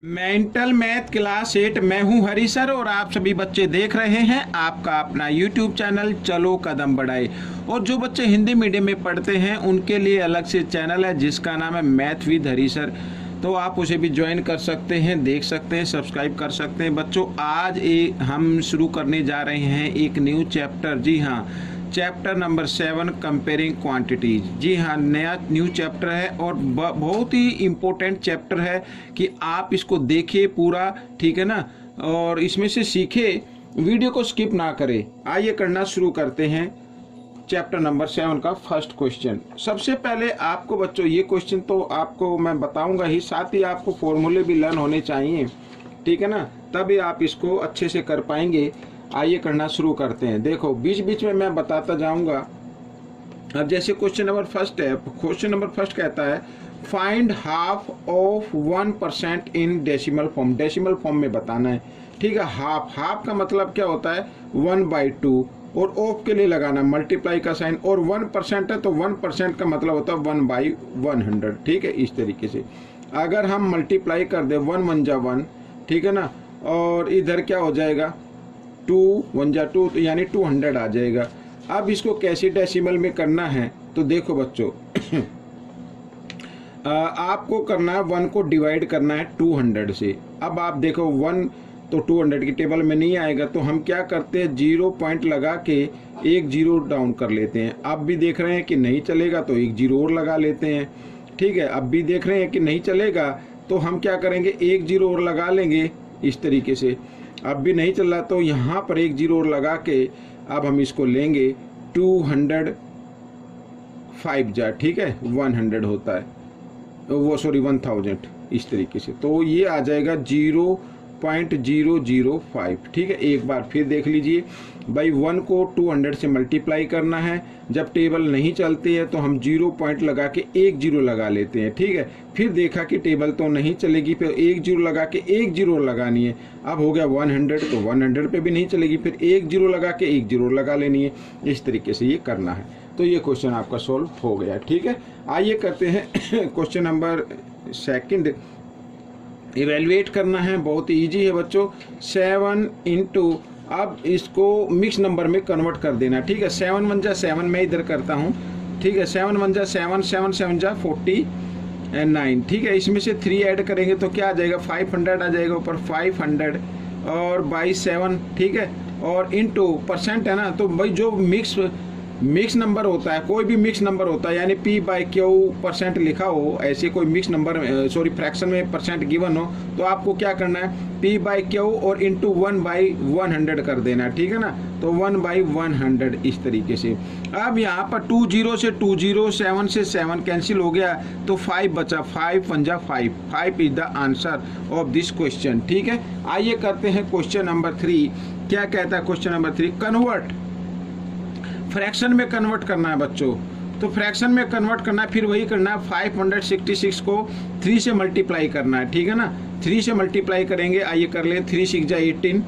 Mental math class 8 मैं हूं हरी sir और आप सभी बच्चे देख रहे हैं आपका अपना यूट्यूब चैनल चलो कदम बढ़ाए। और जो बच्चे हिंदी मीडियम में पढ़ते हैं उनके लिए अलग से चैनल है जिसका नाम है मैथ विद हरी सर, तो आप उसे भी ज्वाइन कर सकते हैं, देख सकते हैं, सब्सक्राइब कर सकते हैं। बच्चों आज हम शुरू करने जा रहे हैं एक न्यू चैप्टर। जी हाँ, चैप्टर नंबर 7 कंपेयरिंग क्वांटिटीज। जी हाँ, नया न्यू चैप्टर है और बहुत ही इम्पोर्टेंट चैप्टर है कि आप इसको देखिए पूरा, ठीक है ना, और इसमें से सीखे, वीडियो को स्किप ना करें। आइए करना शुरू करते हैं चैप्टर नंबर 7 का फर्स्ट क्वेश्चन। सबसे पहले आपको बच्चों ये क्वेश्चन तो आपको मैं बताऊंगा ही, साथ ही आपको फॉर्मूले भी लर्न होने चाहिए, ठीक है ना, तभी आप इसको अच्छे से कर पाएंगे। आइए करना शुरू करते हैं। देखो बीच बीच में मैं बताता जाऊंगा। अब जैसे क्वेश्चन नंबर फर्स्ट है, क्वेश्चन नंबर फर्स्ट कहता है find half of 1% in decimal form. Decimal form में बताना है, ठीक है। हाफ का मतलब क्या होता है 1/2, और ऑफ के लिए लगाना मल्टीप्लाई का साइन, और 1% है तो 1% का मतलब होता है 1/100, ठीक है। इस तरीके से अगर हम मल्टीप्लाई कर दे 1 1 जा 1, ठीक है ना, और इधर क्या हो जाएगा 2 1 जा 2, तो यानी 200 आ जाएगा। अब इसको कैसे डेसिमल में करना है तो देखो बच्चों आपको करना है 1 को डिवाइड करना है 200 से। अब आप देखो 1 तो 200 की टेबल में नहीं आएगा, तो हम क्या करते हैं 0 पॉइंट लगा के एक जीरो डाउन कर लेते हैं। अब भी देख रहे हैं कि नहीं चलेगा तो एक जीरो और लगा लेते हैं, ठीक है। अब भी देख रहे हैं कि नहीं चलेगा तो हम क्या करेंगे एक जीरो और लगा लेंगे इस तरीके से। अब भी नहीं चल रहा तो यहाँ पर एक जीरो और लगा के अब हम इसको लेंगे 205 जा, ठीक है, 100 होता है वो, सॉरी 1000, इस तरीके से। तो ये आ जाएगा 0.005, ठीक है। एक बार फिर देख लीजिए भाई, 1 को 200 से मल्टीप्लाई करना है। जब टेबल नहीं चलती है तो हम 0 पॉइंट लगा के एक जीरो लगा लेते हैं, ठीक है। फिर देखा कि टेबल तो नहीं चलेगी, फिर एक जीरो लगा के एक जीरो लगानी है। अब हो गया 100, तो 100 पे भी नहीं चलेगी, फिर एक जीरो लगा के एक जीरो लगा लेनी है। इस तरीके से ये करना है। तो ये क्वेश्चन आपका सॉल्व हो गया, ठीक है। आइए करते हैं क्वेश्चन नंबर सेकंड। इवेल्युएट करना है, बहुत इजी है बच्चों। 7 इंटू, अब इसको मिक्स नंबर में कन्वर्ट कर देना, ठीक है। 7 1 जा 7, मैं इधर करता हूँ, ठीक है। 7 1 जा 7, 7 7 जा 49, ठीक है। इसमें से 3 ऐड करेंगे तो क्या आ जाएगा 500 आ जाएगा ऊपर, 500 और बाई 7, ठीक है। और इंटू परसेंट है ना, तो भाई जो मिक्स नंबर होता है, कोई भी मिक्स नंबर होता है, यानी P/Q परसेंट लिखा हो, ऐसे कोई मिक्स नंबर, सॉरी फ्रैक्शन में परसेंट गिवन हो, तो आपको क्या करना है P/Q और इंटू 1/100 कर देना, ठीक है ना। तो 1/100 इस तरीके से। अब यहाँ पर 20 से 20, 7 से 7 कैंसिल हो गया तो 5 बचा, 5 1 जा 5, 5 is the answer of this question, ठीक है। आइए करते हैं क्वेश्चन नंबर 3। क्या कहता है क्वेश्चन नंबर 3, कन्वर्ट, फ्रैक्शन में कन्वर्ट करना है बच्चों। तो फ्रैक्शन में कन्वर्ट करना है, फिर वही करना है 566 को 3 से मल्टीप्लाई करना है, ठीक है ना। 3 से मल्टीप्लाई करेंगे, आइए कर लें। 3 6 जा 18,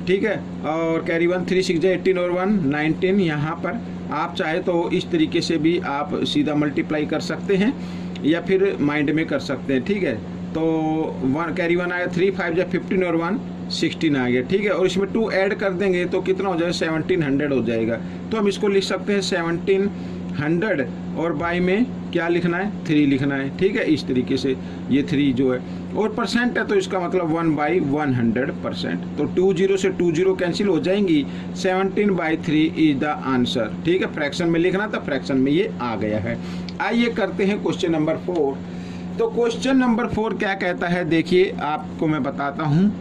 ठीक है, और कैरी 1, 3 6 जा 18 और 1 19। यहाँ पर आप चाहे तो इस तरीके से भी आप सीधा मल्टीप्लाई कर सकते हैं या फिर माइंड में कर सकते हैं, ठीक है। तो 1 कैरी 1 आया, 3 5 जा 15 और 1 16 आ गया, ठीक है। और इसमें 2 ऐड कर देंगे तो कितना हो जाएगा 1700 हो जाएगा। तो हम इसको लिख सकते हैं 1700, और बाई में क्या लिखना है 3 लिखना है, ठीक है। इस तरीके से ये 3 जो है, और परसेंट है तो इसका मतलब 1/100%। तो 20 से 20 कैंसिल हो जाएंगी, 17/3 इज द आंसर, ठीक है। फ्रैक्शन में लिखना था, फ्रैक्शन में ये आ गया है। आइए करते हैं क्वेश्चन नंबर 4। तो क्वेश्चन नंबर 4 क्या कहता है, देखिए आपको मैं बताता हूँ।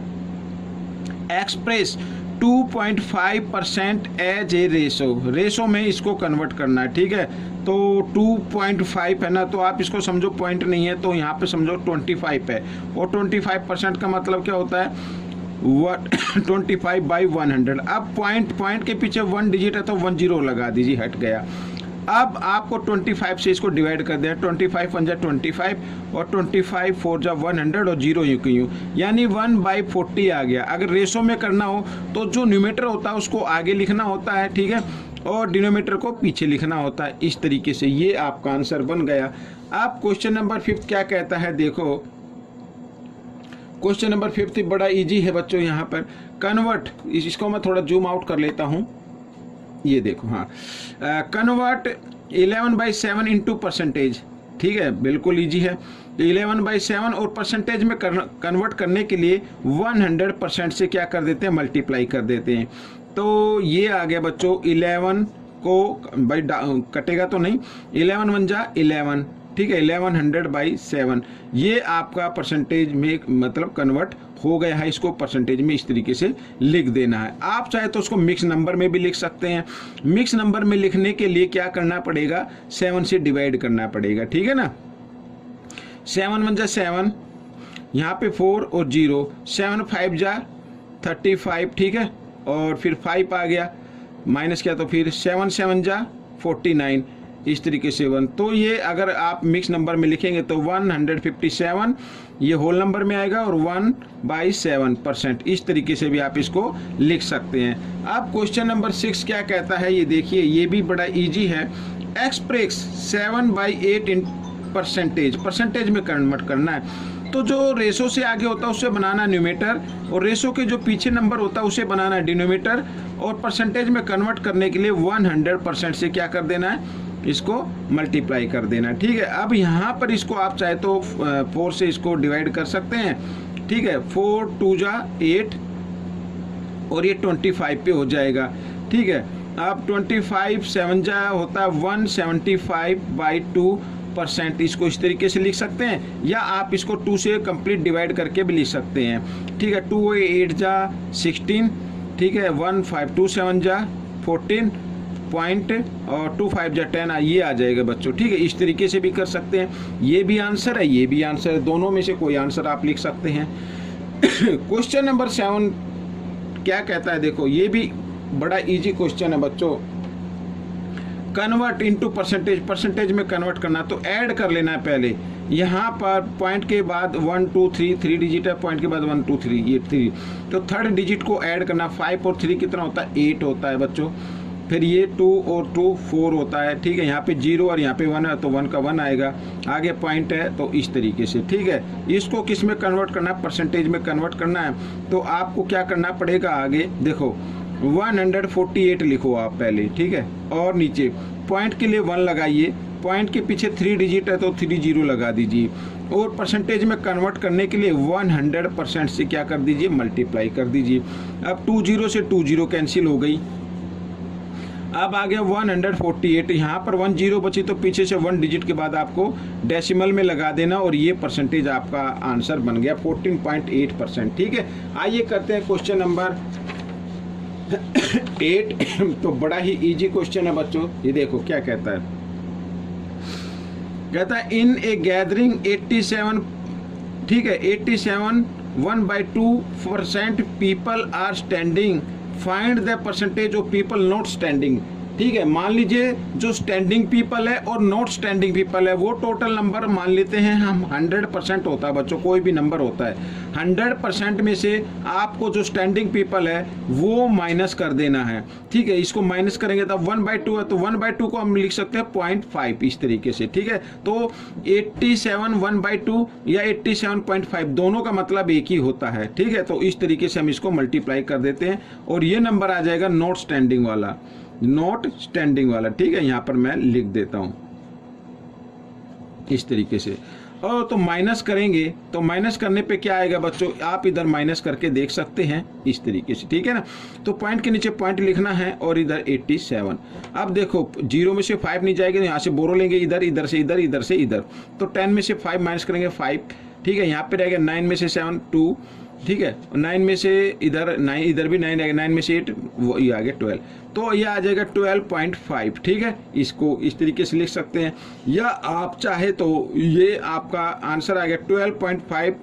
एक्सप्रेस 2.5% एज ए रेशो में इसको कन्वर्ट करना है, ठीक है। तो 2.5 है ना, तो आप इसको समझो पॉइंट नहीं है तो यहाँ पे समझो 25 है, और 25% का मतलब क्या होता है 25/100। अब पॉइंट के पीछे 1 डिजिट है तो 1 जीरो लगा दीजिए, हट गया। अब आपको 25 से इसको डिवाइड कर देना, 25 1 जा 25 और 25 4 जा 100 और 0 यूँ, यानी 1/40 आ गया। अगर रेशो में करना हो तो जो न्यूमेटर होता है उसको आगे लिखना होता है, ठीक है, और डिनोमीटर को पीछे लिखना होता है। इस तरीके से ये आपका आंसर बन गया। अब क्वेश्चन नंबर 5 क्या कहता है, देखो क्वेश्चन नंबर 5 बड़ा इजी है बच्चों। यहाँ पर कन्वर्ट, इसको मैं थोड़ा जूम आउट कर लेता हूँ, ये देखो। हाँ, कन्वर्ट 11/7 इंटू परसेंटेज। ठीक है, बिल्कुल इजी है। 11/7 और परसेंटेज में कन्वर्ट करने के लिए 100% से क्या कर देते हैं, मल्टीप्लाई कर देते हैं। तो ये आ गया बच्चों 11 को भाई कटेगा तो नहीं, 11 1 जा 11, ठीक है, 1100/7 ये आपका परसेंटेज में मतलब कन्वर्ट हो गया है। इसको परसेंटेज में इस तरीके से लिख देना है। आप चाहे तो उसको मिक्स नंबर में भी लिख सकते हैं। मिक्स नंबर में लिखने के लिए क्या करना पड़ेगा, 7 से डिवाइड करना पड़ेगा, ठीक है ना। 7 1 जा 7, यहाँ पे 4 और 0, 7 5 जा 35, ठीक है, और फिर 5 आ गया माइनस किया तो फिर 7 7 जा 49, इस तरीके से 1। तो ये अगर आप मिक्स नंबर में लिखेंगे तो 157 ये होल नंबर में आएगा और 1/7%, इस तरीके से भी आप इसको लिख सकते हैं। अब क्वेश्चन नंबर 6 क्या कहता है, ये देखिए, ये भी बड़ा इजी है। एक्सप्रेस 7/8 इन परसेंटेज में कन्वर्ट करना है। तो जो रेशो से आगे होता है उसे बनाना न्यूमेटर, और रेशो के जो पीछे नंबर होता है उसे बनाना डिनोमिनेटर, और परसेंटेज में कन्वर्ट करने के लिए 100% से क्या कर देना है, इसको मल्टीप्लाई कर देना। ठीक है, अब यहाँ पर इसको आप चाहे तो 4 से इसको डिवाइड कर सकते हैं। ठीक है, 4 2 जा 8 और ये 25 पे हो जाएगा। ठीक है, अब 25 7 जा होता है 175/2%, इसको इस तरीके से लिख सकते हैं, या आप इसको 2 से कंप्लीट डिवाइड करके भी लिख सकते हैं। ठीक है, 2 8 जा 16, ठीक है, 1 5 2 7 जा 14 पॉइंट और 2 5 जा 10 ये आ जाएगा बच्चों। ठीक है, इस तरीके से भी कर सकते हैं। ये भी आंसर है, ये भी आंसर है, दोनों में से कोई आंसर आप लिख सकते हैं। क्वेश्चन नंबर 7 क्या कहता है, देखो ये भी बड़ा इजी क्वेश्चन है बच्चों। कन्वर्ट इनटू परसेंटेज में कन्वर्ट करना, तो ऐड कर लेना है पहले। यहाँ पर पॉइंट के बाद 1 2 3 डिजिट है, पॉइंट के बाद 1 2 3 ये 3, तो थर्ड डिजिट को ऐड करना। 5 और 3 कितना होता है, 8 होता है बच्चों। फिर ये 2 और 2 4 होता है। ठीक है, यहाँ पे 0 और यहाँ पे 1 है तो 1 का 1 आएगा, आगे पॉइंट है, तो इस तरीके से। ठीक है, इसको किस में कन्वर्ट करना है, परसेंटेज में कन्वर्ट करना है। तो आपको क्या करना पड़ेगा, आगे देखो 148 लिखो आप पहले। ठीक है, और नीचे पॉइंट के लिए 1 लगाइए, पॉइंट के पीछे 3 डिजिट है तो 3 0 लगा दीजिए, और परसेंटेज में कन्वर्ट करने के लिए 100% से क्या कर दीजिए, मल्टीप्लाई कर दीजिए। अब 2 0 से 2 0 कैंसिल हो गई। अब आ गया 148, यहाँ पर 1 0 बची तो पीछे से 1 डिजिट के बाद आपको डेसिमल में लगा देना, और ये परसेंटेज आपका आंसर बन गया 14.8%। ठीक है, आइए करते हैं क्वेश्चन नंबर 8। तो बड़ा ही इजी क्वेश्चन है बच्चों। ये देखो क्या कहता है, कहता है इन ए गैदरिंग 87, ठीक है, 87 1/2% people are standing, find the percentage of people not standing. ठीक है, मान लीजिए जो स्टैंडिंग पीपल है और नॉट स्टैंडिंग पीपल है, वो टोटल नंबर मान लेते हैं हम 100% होता है बच्चों, कोई भी नंबर होता है। 100% में से आपको जो स्टैंडिंग पीपल है वो माइनस कर देना है। ठीक है, इसको माइनस करेंगे तो 1/2 है, तो 1/2 को हम लिख सकते हैं 0.5 इस तरीके से। ठीक है, तो 87 1/2 या 87.5 दोनों का मतलब एक ही होता है। ठीक है, तो इस तरीके से हम इसको मल्टीप्लाई कर देते हैं, और ये नंबर आ जाएगा नॉट स्टैंडिंग वाला, नॉट स्टैंडिंग वाला। ठीक है, यहां पर मैं लिख देता हूं इस तरीके से। और तो माइनस करेंगे, तो माइनस करने पे क्या आएगा बच्चों, आप इधर माइनस करके देख सकते हैं इस तरीके से। ठीक है ना, तो पॉइंट के नीचे पॉइंट लिखना है, और इधर 87। अब देखो 0 में से 5 नहीं जाएगा, यहाँ से बोरो लेंगे, इधर इधर से इधर, इधर से इधर, तो 10 में से 5 माइनस करेंगे 5। ठीक है, यहाँ पे रहेगा 9 में से 7 2, ठीक है, 9 में से इधर 9, इधर भी 9 रहेगा, 9 में से 8, वो ये आ गया 12, तो ये आ जाएगा 12.5। ठीक है, इसको इस तरीके से लिख सकते हैं, या आप चाहे तो ये आपका आंसर आ गया 12.5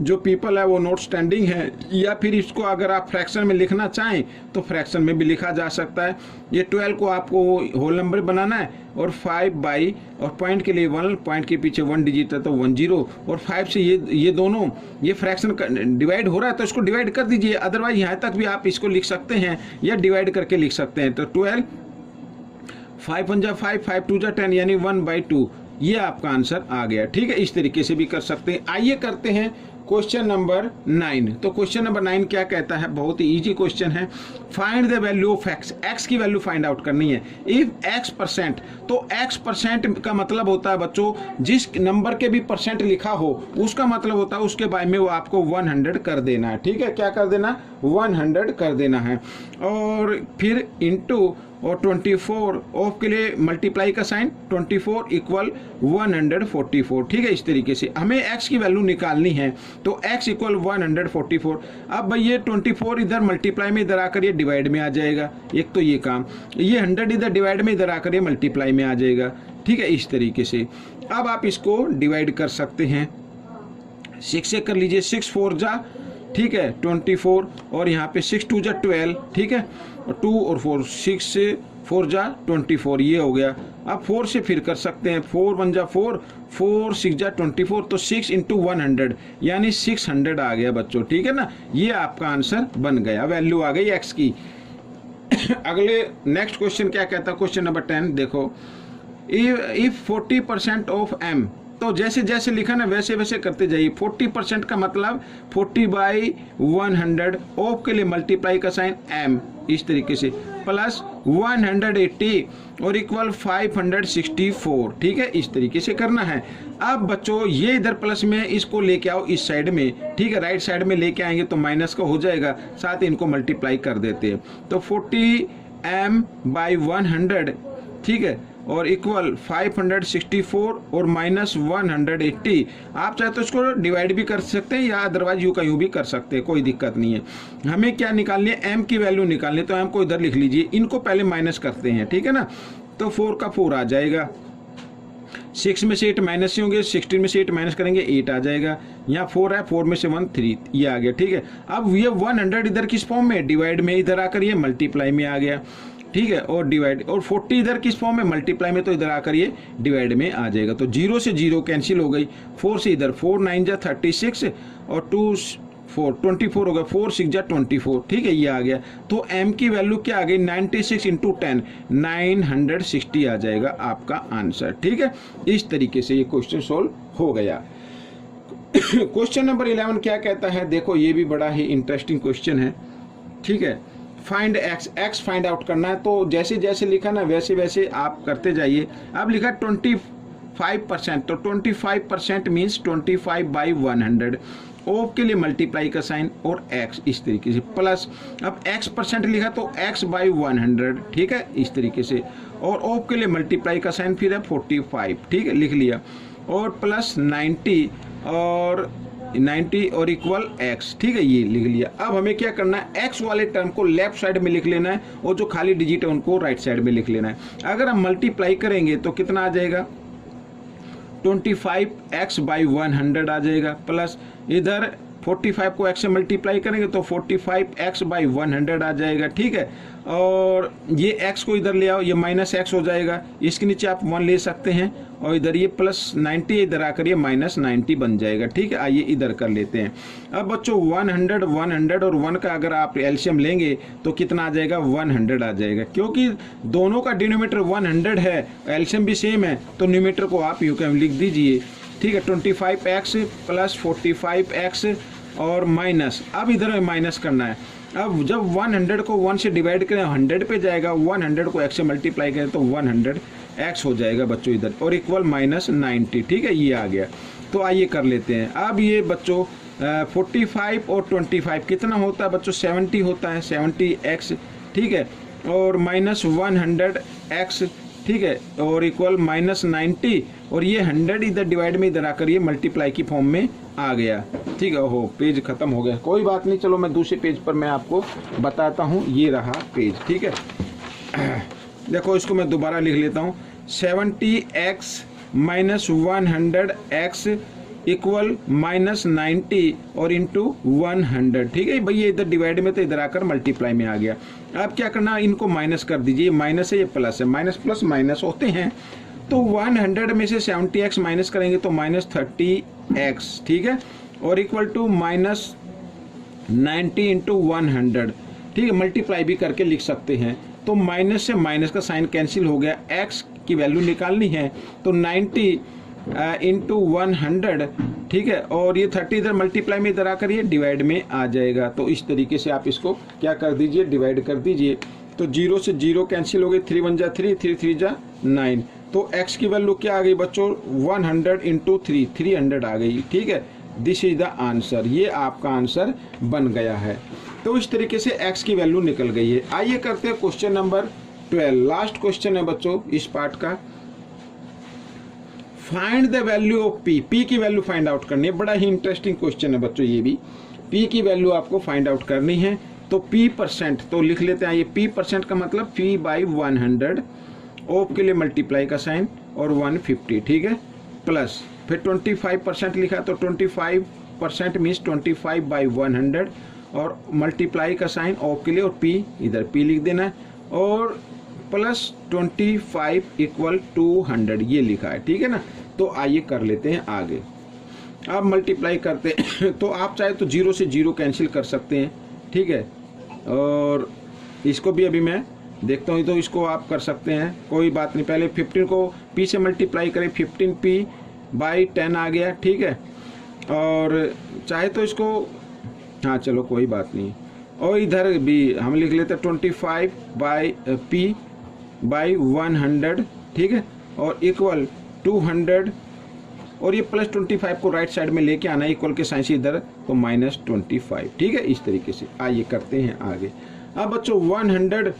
जो पीपल है वो नॉट स्टैंडिंग है, या फिर इसको अगर आप फ्रैक्शन में लिखना चाहें तो फ्रैक्शन में भी लिखा जा सकता है। ये 12 को आपको होल नंबर बनाना है, और 5 और पॉइंट के लिए 1, पॉइंट के पीछे 1 डिजिट है तो 1 0, और 5 से ये दोनों ये फ्रैक्शन डिवाइड हो रहा है तो इसको डिवाइड कर दीजिए, अदरवाइज यहाँ तक भी आप इसको लिख सकते हैं या डिवाइड करके लिख सकते हैं। तो 12 5 1 जा 5 5 2 जा 10 यानी 1/2, ये आपका आंसर आ गया। ठीक है, इस तरीके से भी कर सकते हैं। आइए करते हैं क्वेश्चन नंबर 9। तो क्वेश्चन नंबर 9 क्या कहता है, बहुत ही इजी क्वेश्चन है। Find the value of x, x की वैल्यू फाइंड आउट करनी है। इफ एक्स परसेंट, तो एक्स परसेंट का मतलब होता है बच्चों जिस नंबर के भी परसेंट लिखा हो उसका मतलब होता है उसके बारे में वो आपको 100 कर देना है। ठीक है, क्या कर देना, 100 कर देना है। और फिर इंटू और 24 ऑफ के लिए मल्टीप्लाई का साइन, 24 इक्वल 144। ठीक है, इस तरीके से हमें x की वैल्यू निकालनी है। तो x इक्वल 144। अब भाई ये 24 इधर मल्टीप्लाई में इधर आकर ये डिवाइड में आ जाएगा, एक तो ये काम, ये 100 इधर डिवाइड में इधर आकर ये मल्टीप्लाई में आ जाएगा। ठीक है, इस तरीके से अब आप इसको डिवाइड कर सकते हैं। 6 से कर लीजिए, 6 4 जा, ठीक है 24, और यहाँ पे 6 2 जा 12। ठीक है, और 2 और 4, 6 से 4 जा 24, ये हो गया। अब 4 से फिर कर सकते हैं, 4 1 जा 4, 4 6 जा 24, तो 6 इंटू 100 यानी 600 आ गया बच्चों। ठीक है ना, ये आपका आंसर बन गया, वैल्यू आ गई एक्स की। अगले नेक्स्ट क्वेश्चन क्या कहता है, क्वेश्चन नंबर 10 देखो। इफ 40% ऑफ m, तो जैसे जैसे लिखा ना वैसे वैसे करते जाइए। 40% का मतलब 40/100, ऑफ के लिए मल्टीप्लाई का साइन m, इस तरीके से, प्लस 180 और इक्वल 564। ठीक है, इस तरीके से करना है। अब बच्चों ये इधर प्लस में, इसको लेके आओ इस साइड में। ठीक है, राइट साइड में लेके आएंगे तो माइनस का हो जाएगा, साथ ही इनको मल्टीप्लाई कर देते हैं। तो 40m/100, ठीक है, और इक्वल 564 और माइनस 180। आप चाहे तो इसको डिवाइड भी कर सकते हैं या अदरवाइज यूं का यूं भी कर सकते हैं, कोई दिक्कत नहीं है। हमें क्या निकालनी है, m की वैल्यू निकालनी है, तो m को इधर लिख लीजिए। इनको पहले माइनस करते हैं, ठीक है ना। तो 4 का 4 आ जाएगा, 6 में से 8 माइनस ही होंगे, 16 में से 8 माइनस करेंगे 8 आ जाएगा। यहाँ 4 है, 4 में से 1 3, ये आ गया। ठीक है, अब ये 100 इधर किस फॉर्म में, डिवाइड में, इधर आकर ये मल्टीप्लाई में आ गया। ठीक है, और डिवाइड, और 40 इधर किस फॉर्म में, मल्टीप्लाई में, तो इधर आकर ये डिवाइड में आ जाएगा। तो 0 से 0 कैंसिल हो गई, 4 से इधर 4 9 जा 36 और 2 4 24 हो गया, 4 6 जा 24। ठीक है, ये आ गया। तो m की वैल्यू क्या आ गई, 96 इंटू 10 960 आ जाएगा आपका आंसर। ठीक है, इस तरीके से ये क्वेश्चन सोल्व हो गया। क्वेश्चन नंबर 11 क्या कहता है, देखो ये भी बड़ा ही इंटरेस्टिंग क्वेश्चन है। ठीक है, find x, x find out करना है। तो जैसे जैसे लिखा ना वैसे वैसे आप करते जाइए। अब लिखा 25%, तो 25% मीन्स 25/100, ऑफ के लिए मल्टीप्लाई का साइन और x, इस तरीके से, प्लस अब x% लिखा तो x/100। ठीक है, इस तरीके से, और ऑफ के लिए मल्टीप्लाई का साइन फिर है 45। ठीक है, लिख लिया, और प्लस 90 और इक्वल x। ठीक है, ये लिख लिया। अब हमें क्या करना है, x वाले टर्म को लेफ्ट साइड में लिख लेना है और जो खाली डिजिट है उनको राइट साइड में लिख लेना है। अगर हम मल्टीप्लाई करेंगे तो कितना आ जाएगा, 25x/100 आ जाएगा, प्लस इधर 45 को x से मल्टीप्लाई करेंगे तो 45x/100 आ जाएगा। ठीक है, और ये x को इधर ले आओ, ये माइनस x हो जाएगा, इसके नीचे आप 1 ले सकते हैं, और इधर ये प्लस 90 इधर आकर ये माइनस 90 बन जाएगा। ठीक है, आइए इधर कर लेते हैं। अब बच्चों 100 100 और 1 का अगर आप एलसीएम लेंगे तो कितना आ जाएगा, 100 आ जाएगा। क्योंकि दोनों का डिनोमिनेटर 100 है, एलसीएम भी सेम है, तो न्यूमरेटर को आप यूं कैसे लिख दीजिए। ठीक है, 25x प्लस 45x और माइनस, अब इधर माइनस करना है। अब जब 100 को 1 से डिवाइड करें 100 पे जाएगा, 100 को x से मल्टीप्लाई करें तो 100x हो जाएगा बच्चों इधर, और इक्वल माइनस 90। ठीक है, ये आ गया। तो आइए कर लेते हैं। अब ये बच्चों 45 और 25 कितना होता है बच्चों, 70 होता है, 70x। ठीक है, और माइनस 100x। ठीक है, और इक्वल माइनस 90, और ये 100 इधर डिवाइड में इधर आकर ये मल्टीप्लाई की फॉर्म में आ गया। ठीक है, ओहो पेज खत्म हो गया, कोई बात नहीं, चलो मैं दूसरे पेज पर मैं आपको बताता हूँ। ये रहा पेज। ठीक है, देखो इसको मैं दोबारा लिख लेता हूँ, 70x minus 100x equal minus 90 और इंटू 100। ठीक है भैया, इधर डिवाइड में तो इधर आकर मल्टीप्लाई में आ गया। अब क्या करना, इनको माइनस कर दीजिए, माइनस है ये प्लस है, माइनस प्लस माइनस होते हैं। तो 100 में से 70x माइनस करेंगे तो माइनस 30x। ठीक है, और इक्वल टू माइनस 90 इंटू 100। ठीक है, मल्टीप्लाई भी करके लिख सकते हैं। तो माइनस से माइनस का साइन कैंसिल हो गया, x की वैल्यू निकालनी है तो 90 इंटू 100, ठीक है, और ये 30 इधर मल्टीप्लाई में इधर आकर ये डिवाइड में आ जाएगा। तो इस तरीके से आप इसको क्या कर दीजिए, डिवाइड कर दीजिए। तो 0 से 0 कैंसिल हो गई, 3 1 जा 3, 3 3 जा 9। तो x की वैल्यू क्या आ गई बच्चों, 100 इंटू 3, 300 आ गई, ठीक है। दिस इज द आंसर, ये आपका आंसर बन गया है। तो इस तरीके से x की वैल्यू निकल गई है। आइए करते हैं क्वेश्चन नंबर 12, लास्ट क्वेश्चन है बच्चों इस पार्ट का। Find the value of p, p की वैल्यू फाइंड आउट करनी है। बड़ा ही इंटरेस्टिंग क्वेश्चन है बच्चों ये भी। p की वैल्यू आपको फाइंड आउट करनी है। तो p%, तो लिख लेते हैं ये p% का मतलब p बाई 100, ऑफ के लिए मल्टीप्लाई का साइन और 150, ठीक है, प्लस फिर 25% लिखा तो 25% मीन्स 25 बाई 100 और मल्टीप्लाई का साइन ऑफ के लिए और p इधर p लिख देना है और प्लस 25 इक्वल 200 ये लिखा है, ठीक है ना। तो आइए कर लेते हैं आगे। अब मल्टीप्लाई करते हैं तो आप चाहे तो 0 से 0 कैंसिल कर सकते हैं, ठीक है, और इसको भी अभी मैं देखता हूँ तो इसको आप कर सकते हैं, कोई बात नहीं। पहले 15 को p से मल्टीप्लाई करें, 15p बाई 10 आ गया, ठीक है, और चाहे तो इसको, हाँ चलो कोई बात नहीं, और इधर भी हम लिख लेते हैं 25 बाई p बाई 100, ठीक है, और इक्वल 200 और ये प्लस 25 को राइट साइड में लेके आना है, इक्वल के साइन से इधर तो -25, ठीक है। इस तरीके से आइए करते हैं आगे। अब बच्चों 100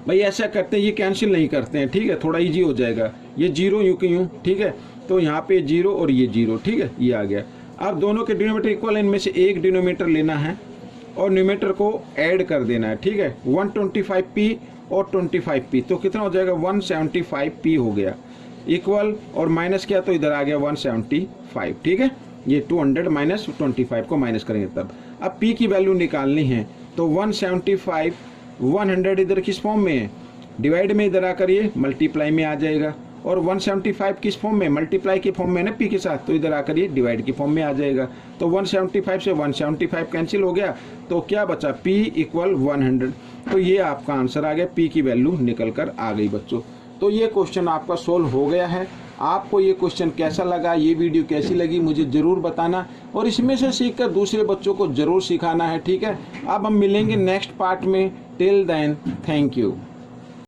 भाई ऐसा करते हैं, ये कैंसिल नहीं करते हैं, ठीक है, थोड़ा इजी हो जाएगा। ये 0 यूँ के यूँ, ठीक है, तो यहाँ पे 0 और ये 0, ठीक है, ये आ गया। अब दोनों के डिनोमीटर इक्वल है, इनमें से एक डिनोमीटर लेना है और न्यूमेटर को ऐड कर देना है, ठीक है। 125p और 25p तो कितना हो जाएगा, 175p हो गया, इक्वल और माइनस किया तो इधर आ गया 175, ठीक है। ये 200 माइनस 25 को माइनस करेंगे तब। अब p की वैल्यू निकालनी है तो 175, 100 इधर किस फॉर्म में है, डिवाइड में इधर आकर ये मल्टीप्लाई में आ जाएगा, और 175 किस फॉर्म में, मल्टीप्लाई के फॉर्म में ना p के साथ, तो इधर आकर ये डिवाइड के फॉर्म में आ जाएगा। तो 175 से 175 कैंसिल हो गया, तो क्या बचा, p इक्वल 100। तो ये आपका आंसर आ गया, p की वैल्यू निकल कर आ गई बच्चों। तो ये क्वेश्चन आपका सोल्व हो गया है। आपको ये क्वेश्चन कैसा लगा, ये वीडियो कैसी लगी मुझे ज़रूर बताना, और इसमें से सीखकर दूसरे बच्चों को ज़रूर सिखाना है, ठीक है। अब हम मिलेंगे नेक्स्ट पार्ट में। Till then, thank you.